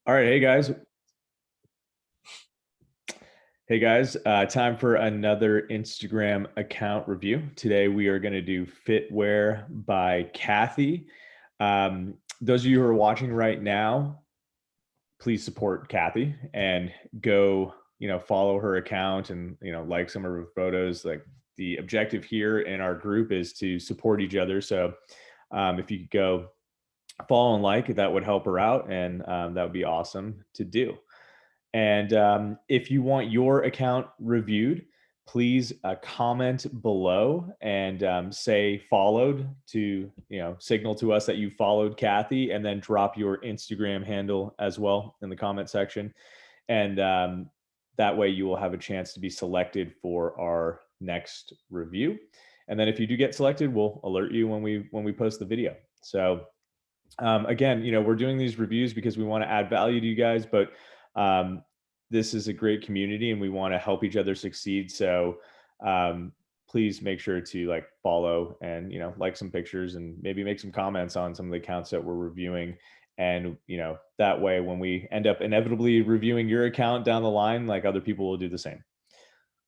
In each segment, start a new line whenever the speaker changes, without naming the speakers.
All right, hey guys, time for another Instagram account review. Today we are going to do Fitwear by Kathy. Those of you who are watching right now, please support Kathy and go, follow her account and like some of her photos. Like the objective here in our group is to support each other. So if you could go follow and like, that would help her out, and that would be awesome to do. And if you want your account reviewed, please comment below and say followed to, signal to us that you followed Kathy, and then drop your Instagram handle as well in the comment section. And that way you will have a chance to be selected for our next review. And then if you do get selected, we'll alert you when we post the video. So again, we're doing these reviews because we want to add value to you guys, but this is a great community and we want to help each other succeed. So please make sure to like follow and, like some pictures and maybe make some comments on some of the accounts that we're reviewing. And, that way, when we end up inevitably reviewing your account down the line, like other people will do the same.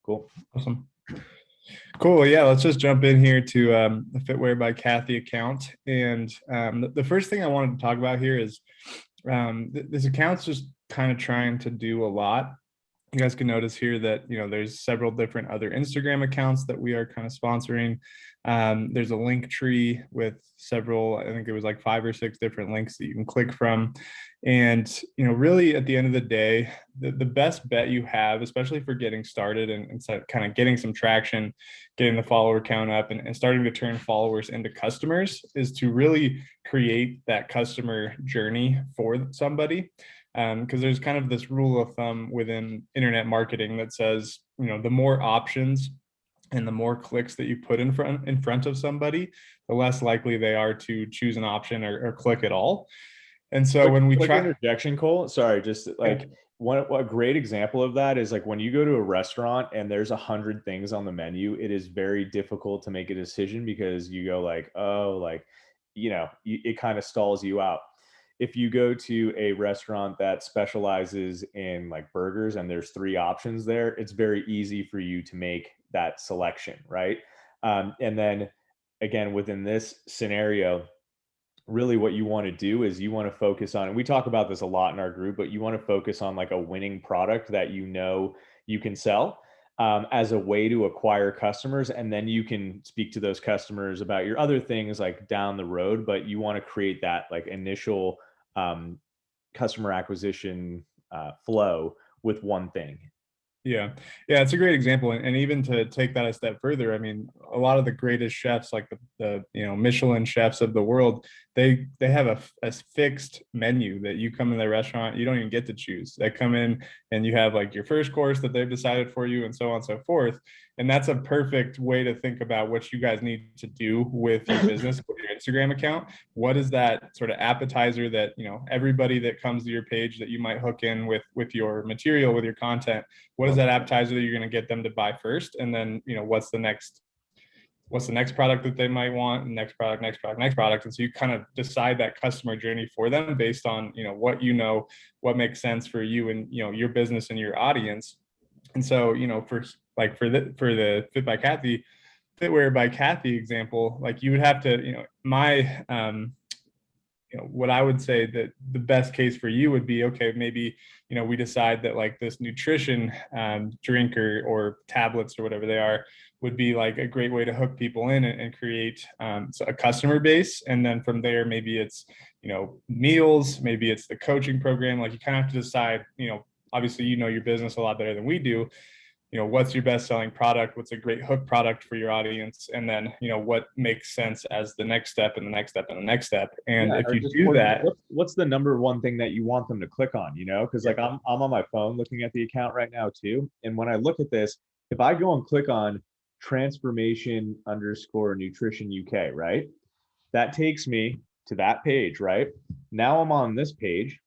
Cool.
Awesome. Cool. Yeah, let's just jump in here to the Fitwear by Kathy account. And the first thing I wanted to talk about here is this account's just kind of trying to do a lot. You guys can notice here that, there's several different other Instagram accounts that we are kind of sponsoring. There's a link tree with several, I think it was like 5 or 6 different links that you can click from. And, really at the end of the day, the best bet you have, especially for getting started and kind of getting some traction, getting the follower count up and starting to turn followers into customers, is to really create that customer journey for somebody. Because there's kind of this rule of thumb within internet marketing that says, the more options and the more clicks that you put in front of somebody, the less likely they are to choose an option or click at all. And so when we try
interjection, Cole, sorry, just like a great example of that is like when you go to a restaurant and there's 100 things on the menu, it is very difficult to make a decision because you go like, oh, like, it kind of stalls you out. If you go to a restaurant that specializes in like burgers and there's 3 options there, it's very easy for you to make that selection, right? And then again, within this scenario, really what you want to do is you want to focus on, and we talk about this a lot in our group, but you want to focus on like a winning product that you can sell as a way to acquire customers, and then you can speak to those customers about your other things like down the road. But you want to create that like initial customer acquisition flow with one thing.
Yeah, it's a great example. And even to take that a step further, I mean, a lot of the greatest chefs, like the Michelin chefs of the world, they have a fixed menu that you come in the restaurant, you don't even get to choose. They come in and you have like your first course that they've decided for you, and so on and so forth. And that's a perfect way to think about what you guys need to do with your business, with your Instagram account. What is that sort of appetizer that, everybody that comes to your page that you might hook in with your material, with your content, what is that appetizer that you're going to get them to buy first? And then, what's the next product that they might want? Next product. And so you kind of decide that customer journey for them based on, what makes sense for you and, your business and your audience. And so, for the Fitwear by Kathy example, like you would have to, what I would say that the best case for you would be, okay, maybe, we decide that like this nutrition drink or tablets or whatever they are would be like a great way to hook people in and create a customer base. And then from there, maybe it's, meals, maybe it's the coaching program. Like you kind of have to decide, obviously, your business a lot better than we do. What's your best selling product, what's a great hook product for your audience, and then what makes sense as the next step and the next step and the next step. And if you do that,
what's the number one thing that you want them to click on? Because like I'm on my phone looking at the account right now too, and when I look at this, if I go and click on transformation_nutrition UK, right, that takes me to that page. Right now I'm on this page,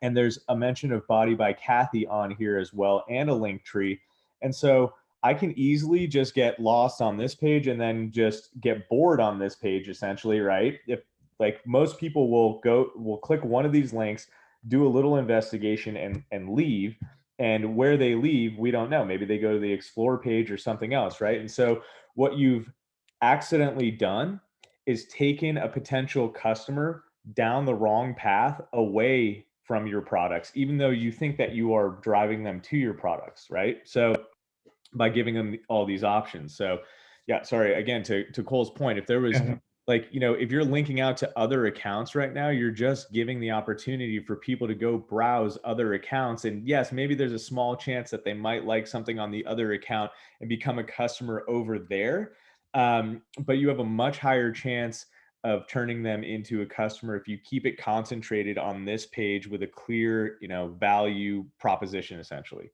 and there's a mention of Body by Kathy on here as well, and a link tree. And so I can easily just get lost on this page and then just get bored on this page, essentially, right? If like most people will click one of these links, do a little investigation and leave. And where they leave, we don't know. Maybe they go to the explore page or something else, right? And so what you've accidentally done is taken a potential customer down the wrong path away from your products, even though you think that you are driving them to your products, right? So by giving them all these options. So yeah, sorry, again, to Cole's point, if there was
Yeah.
like, if you're linking out to other accounts right now, you're just giving the opportunity for people to go browse other accounts. And yes, maybe there's a small chance that they might like something on the other account and become a customer over there. But you have a much higher chance of turning them into a customer if you keep it concentrated on this page with a clear, value proposition, essentially.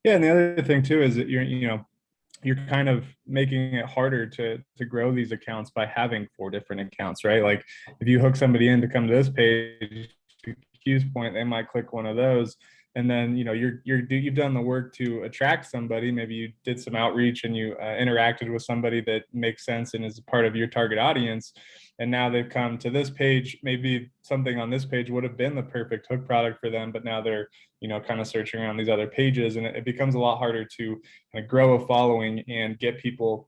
Yeah, and the other thing too is that you're kind of making it harder to grow these accounts by having 4 different accounts, right? Like if you hook somebody in to come to this page, to Q's point, they might click one of those, and then you've done the work to attract somebody. Maybe you did some outreach and you interacted with somebody that makes sense and is part of your target audience, and now they've come to this page. Maybe something on this page would have been the perfect hook product for them, but now they're kind of searching around these other pages, and it becomes a lot harder to kind of grow a following and get people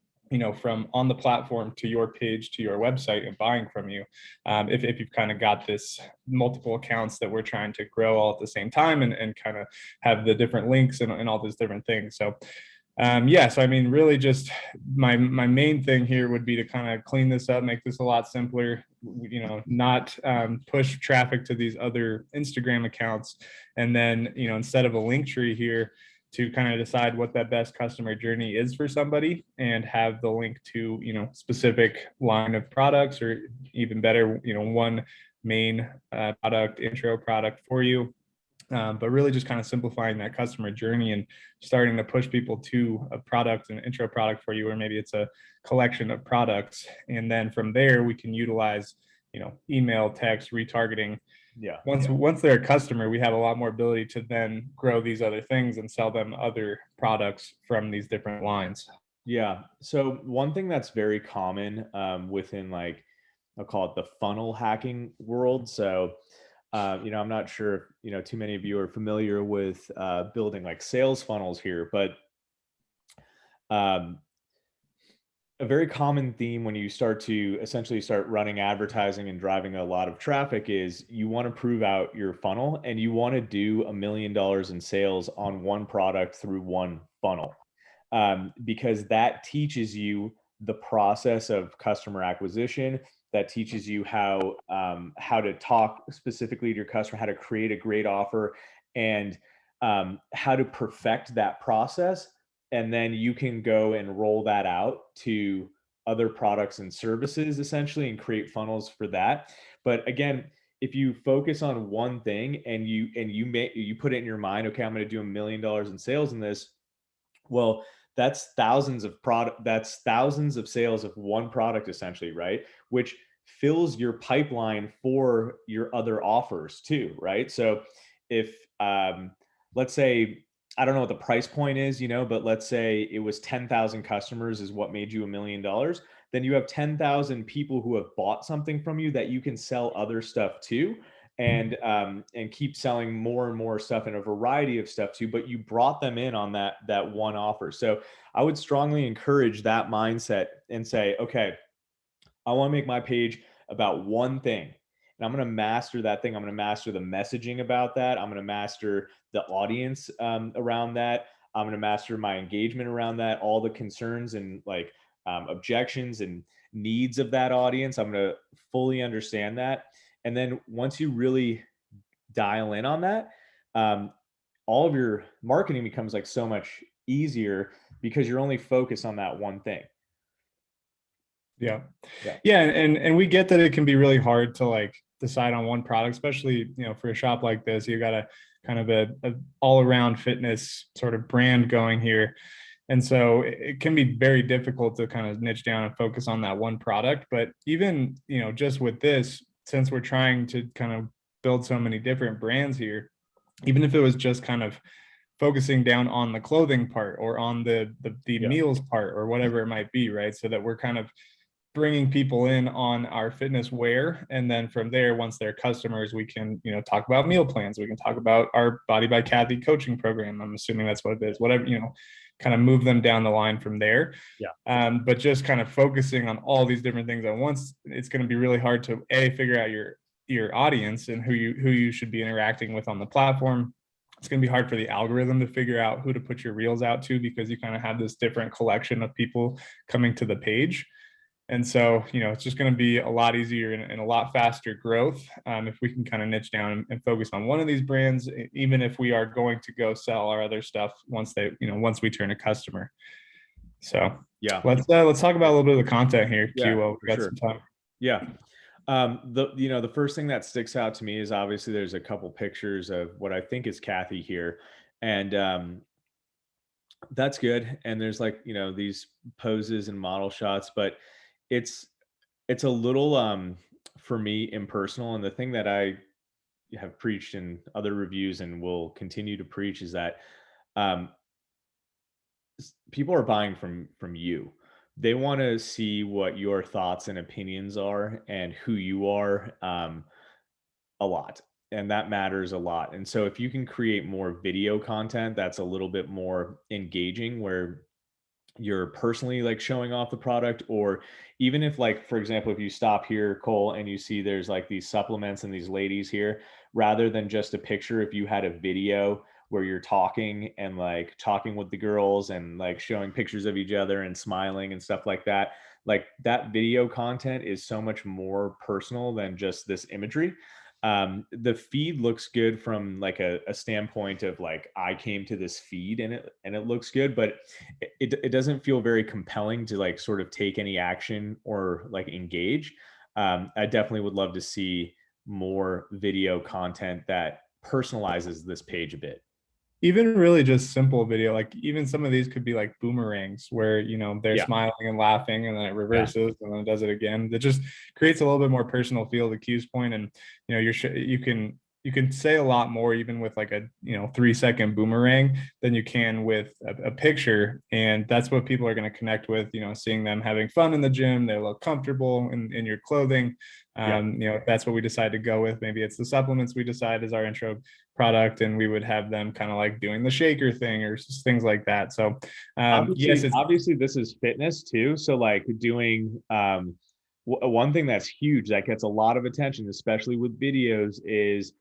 from on the platform to your page to your website and buying from you, if you've kind of got this multiple accounts that we're trying to grow all at the same time, and kind of have the different links and all these different things. So so I mean, really just my main thing here would be to kind of clean this up, make this a lot simpler, not push traffic to these other Instagram accounts. And then, instead of a link tree here, to kind of decide what that best customer journey is for somebody, and have the link to, specific line of products, or even better, one main product, intro product for you. But really just kind of simplifying that customer journey and starting to push people to a product, an intro product for you, or maybe it's a collection of products. And then from there, we can utilize, email, text, retargeting.
Yeah.
Once they're a customer, we have a lot more ability to then grow these other things and sell them other products from these different lines.
Yeah. So one thing that's very common within, like, I'll call it the funnel hacking world. So, I'm not sure if, too many of you are familiar with building like sales funnels here, but um, a very common theme when you start to essentially start running advertising and driving a lot of traffic is you want to prove out your funnel, and you want to do $1 million in sales on one product through one funnel, because that teaches you the process of customer acquisition. That teaches you how to talk specifically to your customer, how to create a great offer, and how to perfect that process. And then you can go and roll that out to other products and services, essentially, and create funnels for that. But again, if you focus on one thing, and you put it in your mind, okay, I'm going to do $1 million in sales in this. Well, that's thousands of sales of one product, essentially, right? Which fills your pipeline for your other offers too, right? So if let's say, I don't know what the price point is, but let's say it was 10,000 customers is what made you $1 million. Then you have 10,000 people who have bought something from you that you can sell other stuff to, and keep selling more and more stuff and a variety of stuff too. But you brought them in on that one offer. So I would strongly encourage that mindset and say, okay, I want to make my page about one thing, and I'm going to master that thing. I'm going to master the messaging about that. I'm going to master the audience around that. I'm going to master my engagement around that, all the concerns and like objections and needs of that audience. I'm going to fully understand that. And then once you really dial in on that, um, all of your marketing becomes like so much easier because you're only focused on that one thing.
Yeah.
Yeah.
Yeah. And we get that it can be really hard to like decide on one product, especially, for a shop like this. You got a kind of a all around fitness sort of brand going here. And so it can be very difficult to kind of niche down and focus on that one product. But even, just with this, since we're trying to kind of build so many different brands here, even if it was just kind of focusing down on the clothing part, or on the
Yeah.
meals part, or whatever it might be, right? So that we're kind of bringing people in on our fitness wear, and then from there, once they're customers, we can talk about meal plans, we can talk about our Body by Kathy coaching program. I'm assuming that's what it is, whatever, kind of move them down the line from there.
Yeah.
But just kind of focusing on all these different things at once, it's going to be really hard to figure out your audience and who you should be interacting with on the platform. It's going to be hard for the algorithm to figure out who to put your reels out to, because you kind of have this different collection of people coming to the page. And so, it's just going to be a lot easier and a lot faster growth if we can kind of niche down and focus on one of these brands, even if we are going to go sell our other stuff once we turn a customer. So
yeah,
let's talk about a little bit of the content here,
yeah,
Q. We've got
sure.
some time.
Yeah. The first thing that sticks out to me is obviously there's a couple pictures of what I think is Kathy here. And that's good. And there's like, these poses and model shots, but it's a little for me impersonal. And the thing that I have preached in other reviews and will continue to preach is that um, people are buying from you. They want to see what your thoughts and opinions are and who you are, a lot. And that matters a lot. And so if you can create more video content that's a little bit more engaging, where you're personally like showing off the product, or even if, like, for example, if you stop here, Cole, and you see there's like these supplements and these ladies here, rather than just a picture, if you had a video where you're talking and like talking with the girls and like showing pictures of each other and smiling and stuff like that video content is so much more personal than just this imagery. The feed looks good from like a standpoint of like, I came to this feed and it looks good, but it doesn't feel very compelling to like sort of take any action or like engage. I definitely would love to see more video content that personalizes this page a bit.
Even really just simple video, like even some of these could be like boomerangs where they're
Yeah.
smiling and laughing, and then it
Yeah.
reverses and then it does it again. It just creates a little bit more personal feel to Q's point. And you can say a lot more even with like a 3-second boomerang than you can with a picture. And that's what people are going to connect with, seeing them having fun in the gym, they look comfortable in your clothing. If that's what we decide to go with, maybe it's the supplements we decide is our intro product, and we would have them kind of like doing the shaker thing or things like that. So
obviously this is fitness too. So like doing one thing that's huge that gets a lot of attention, especially with videos, is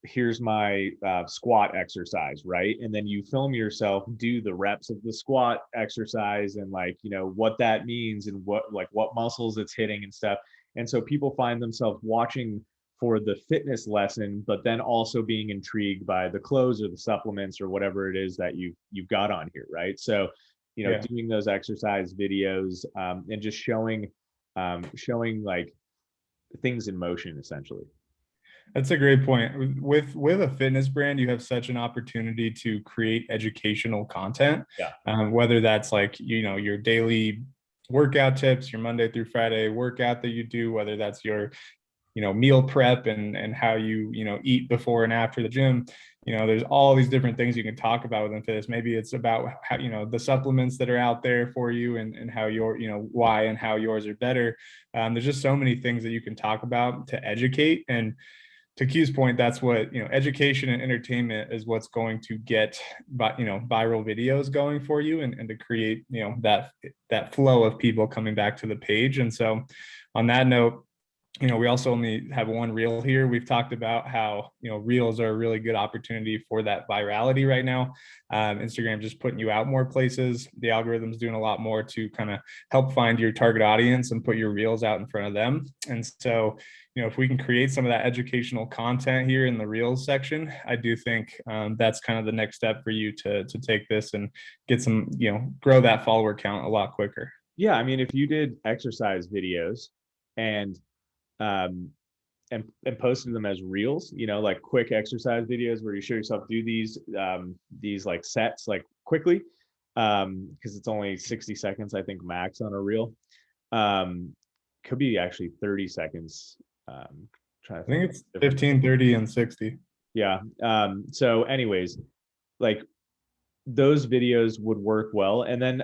here's my squat exercise, right? And then you film yourself do the reps of the squat exercise and like, what that means and what muscles it's hitting and stuff. And so people find themselves watching for the fitness lesson, but then also being intrigued by the clothes or the supplements or whatever it is that you've got on here, right? So, doing those exercise videos and just showing like things in motion, essentially.
That's a great point. With a fitness brand, you have such an opportunity to create educational content.
Yeah.
Whether that's like your daily workout tips, your Monday through Friday workout that you do, whether that's your meal prep and how you eat before and after the gym. There's all these different things you can talk about within fitness. Maybe it's about how the supplements that are out there for you and how your why and how yours are better. There's just so many things that you can talk about to educate. And to Q's point, that's what education and entertainment is what's going to get viral videos going for you, and to create that flow of people coming back to the page. And so on that note, we also only have one reel here. We've talked about how, reels are a really good opportunity for that virality right now. Instagram just putting you out more places. The algorithm's doing a lot more to kind of help find your target audience and put your reels out in front of them. And so, if we can create some of that educational content here in the reels section, I do think that's kind of the next step for you to take this and get some, grow that follower count a lot quicker.
Yeah. I mean, if you did exercise videos and and posted them as reels, like quick exercise videos where you show yourself do these like sets like quickly, because it's only 60 seconds, I think, max on a reel. Could be actually 30 seconds.
I think it's 15, 30, and 60.
Yeah. So anyways, like those videos would work well. And then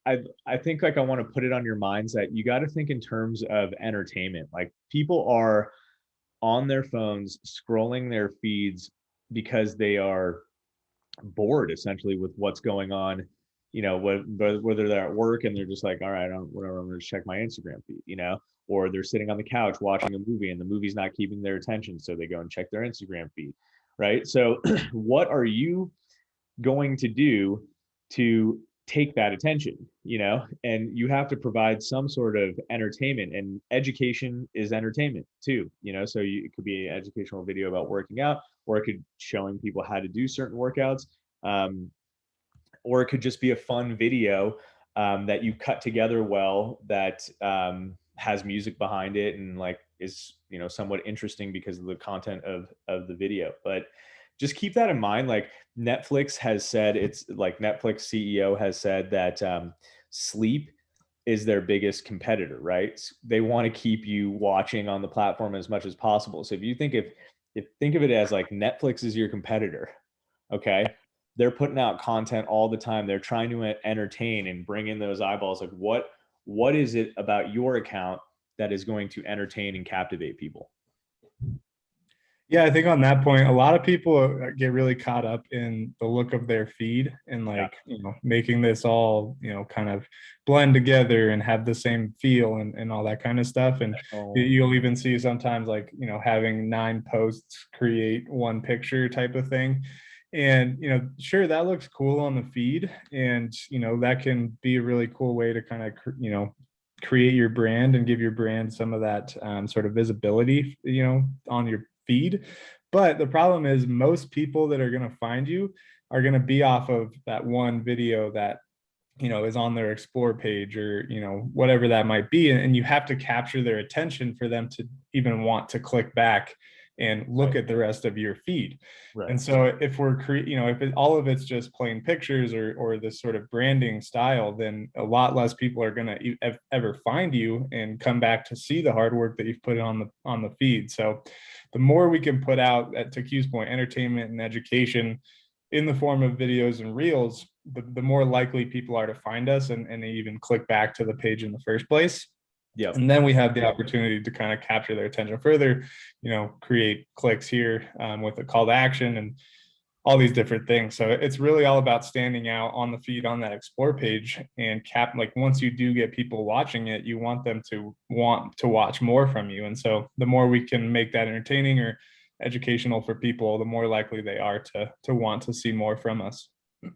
I think like I want to put it on your minds that you got to think in terms of entertainment. Like people are on their phones scrolling their feeds because they are bored essentially with what's going on, whether they're at work and they're just like, all right, whatever, I'm going to check my Instagram feed, or they're sitting on the couch watching a movie and the movie's not keeping their attention. So they go and check their Instagram feed. Right. So what are you going to do to take that attention, and you have to provide some sort of entertainment, and education is entertainment too, so it could be an educational video about working out, or it could showing people how to do certain workouts, um, or it could just be a fun video that you cut together well, that has music behind it and like is somewhat interesting because of the content of the video. But just keep that in mind. Like Netflix has said, it's like Netflix CEO has said that sleep is their biggest competitor, right? They want to keep you watching on the platform as much as possible. So if you think of it as like Netflix is your competitor, okay? They're putting out content all the time. They're trying to entertain and bring in those eyeballs. Like what is it about your account that is going to entertain and captivate people?
Yeah, I think on that point, a lot of people get really caught up in the look of their feed and
Yeah.
like, making this all, kind of blend together and have the same feel and all that kind of stuff. And you'll even see sometimes like, having 9 posts create one picture type of thing. And, sure, that looks cool on the feed. And, that can be a really cool way to kind of, create your brand and give your brand some of that sort of visibility, on your feed. But the problem is most people that are going to find you are going to be off of that one video that is on their explore page, or whatever that might be, and you have to capture their attention for them to even want to click back and look at the rest of your feed.
Right.
And so if we're all of it's just plain pictures or this sort of branding style, then a lot less people are going to ever find you and come back to see the hard work that you've put on the feed. So the more we can put out, to Q's point, entertainment and education in the form of videos and reels, the more likely people are to find us and they even click back to the page in the first place.
Yeah.
And then we have the opportunity to kind of capture their attention further, create clicks here with a call to action and all these different things. So it's really all about standing out on the feed on that explore page and like once you do get people watching it, you want them to want to watch more from you. And so the more we can make that entertaining or educational for people, the more likely they are to want to see more from us.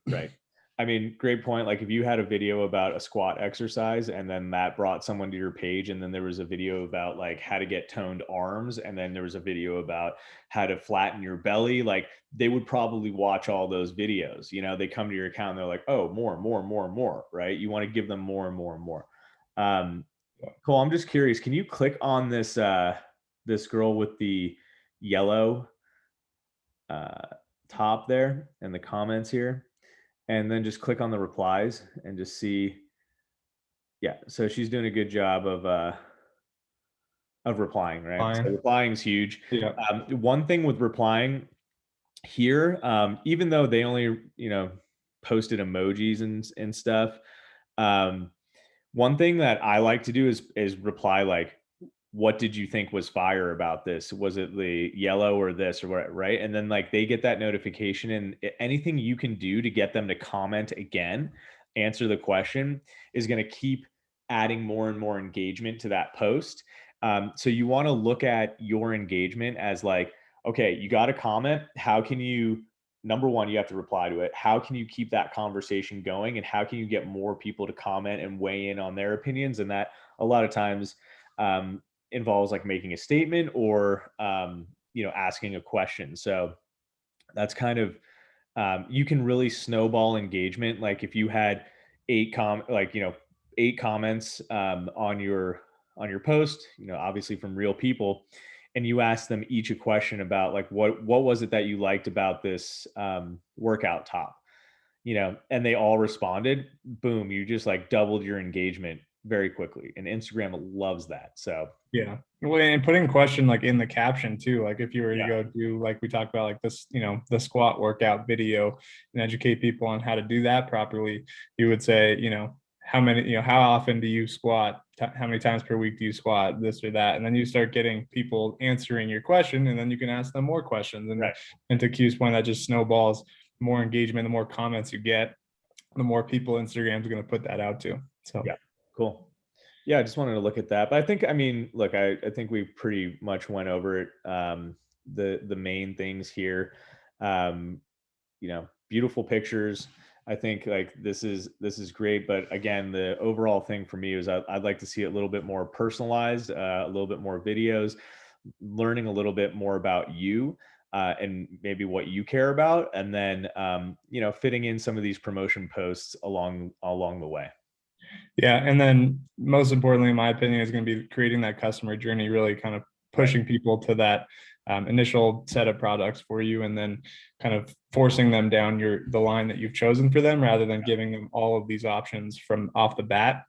Right. I mean, great point. Like if you had a video about a squat exercise and then that brought someone to your page, and then there was a video about like how to get toned arms, and then there was a video about how to flatten your belly, like they would probably watch all those videos. They come to your account and they're like, oh, more, right? You want to give them more and more and more. Cool. I'm just curious. Can you click on this girl with the yellow top there in the comments here? And then just click on the replies and just see. Yeah, so she's doing a good job of replying, right?
Fine.
So replying is huge.
Yeah.
One thing with replying here, even though they only posted emojis and stuff, one thing that I like to do is reply like, what did you think was fire about this? Was it the yellow or this or what, right? And then like they get that notification, and anything you can do to get them to comment again, answer the question, is going to keep adding more and more engagement to that post. So you want to look at your engagement as like, okay, you got a comment. How can you, number one, you have to reply to it. How can you keep that conversation going? And how can you get more people to comment and weigh in on their opinions? And that a lot of times involves like making a statement or asking a question. So that's kind of you can really snowball engagement. Like if you had 8 comments on your post, obviously from real people, and you ask them each a question about like what was it that you liked about this workout top, and they all responded, boom, you just like doubled your engagement very quickly, and Instagram loves that. So
yeah, well, and putting question like in the caption too, like if you were to
Yeah.
go do like we talked about like this, the squat workout video and educate people on how to do that properly, you would say, how many, how often do you squat? How many times per week do you squat? This or that, and then you start getting people answering your question, and then you can ask them more questions. And
Right.
and to Q's point, that just snowballs. More engagement, the more comments you get, the more people Instagram's going to put that out to. So
Yeah, cool. Yeah, I just wanted to look at that. But I think, I mean, look, I think we pretty much went over it. The main things here, beautiful pictures. I think like this is great. But again, the overall thing for me is I'd like to see it a little bit more personalized, a little bit more videos, learning a little bit more about you. And maybe what you care about, and then fitting in some of these promotion posts along the way.
yeah, and then most importantly, in my opinion, is going to be creating that customer journey, really kind of
Right.
pushing people to that initial set of products for you, and then kind of forcing them down the line that you've chosen for them, rather than giving them all of these options from off the bat.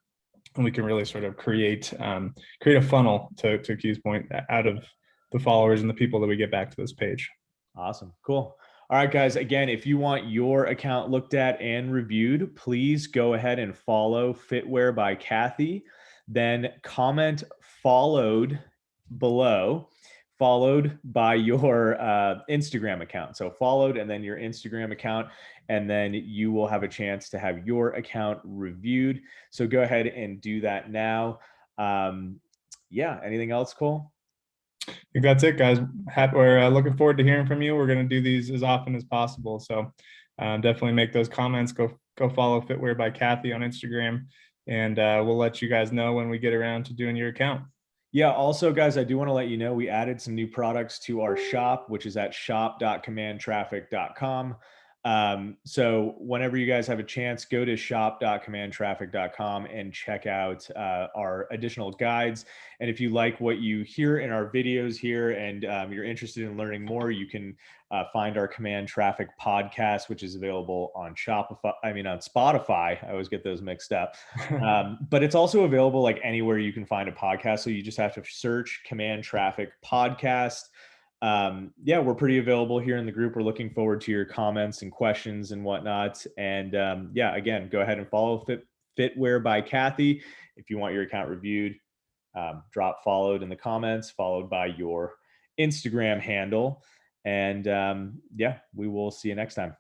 And we can really sort of create a funnel, to Key's point, out of the followers and the people that we get back to this page.
Awesome. Cool. All right, guys. Again, if you want your account looked at and reviewed, please go ahead and follow Fitwear by Kathy. Then comment followed below, followed by your Instagram account. So followed and then your Instagram account, and then you will have a chance to have your account reviewed. So go ahead and do that now. Yeah. Anything else, Cole?
I think that's it, guys. We're looking forward to hearing from you. We're going to do these as often as possible. So definitely make those comments. Go follow Fitwear by Kathy on Instagram, and we'll let you guys know when we get around to doing your account.
Yeah. Also, guys, I do want to let you know we added some new products to our shop, which is at shop.commandtraffic.com. So whenever you guys have a chance, go to shop.commandtraffic.com and check out our additional guides. And if you like what you hear in our videos here, and you're interested in learning more, you can find our Command Traffic podcast, which is available on on Spotify. I always get those mixed up. But it's also available like anywhere you can find a podcast. So you just have to search Command Traffic podcast. Yeah, we're pretty available here in the group. We're looking forward to your comments and questions and whatnot. And yeah, again, go ahead and follow Fitwear by Kathy. If you want your account reviewed, drop followed in the comments, followed by your Instagram handle. And yeah, we will see you next time.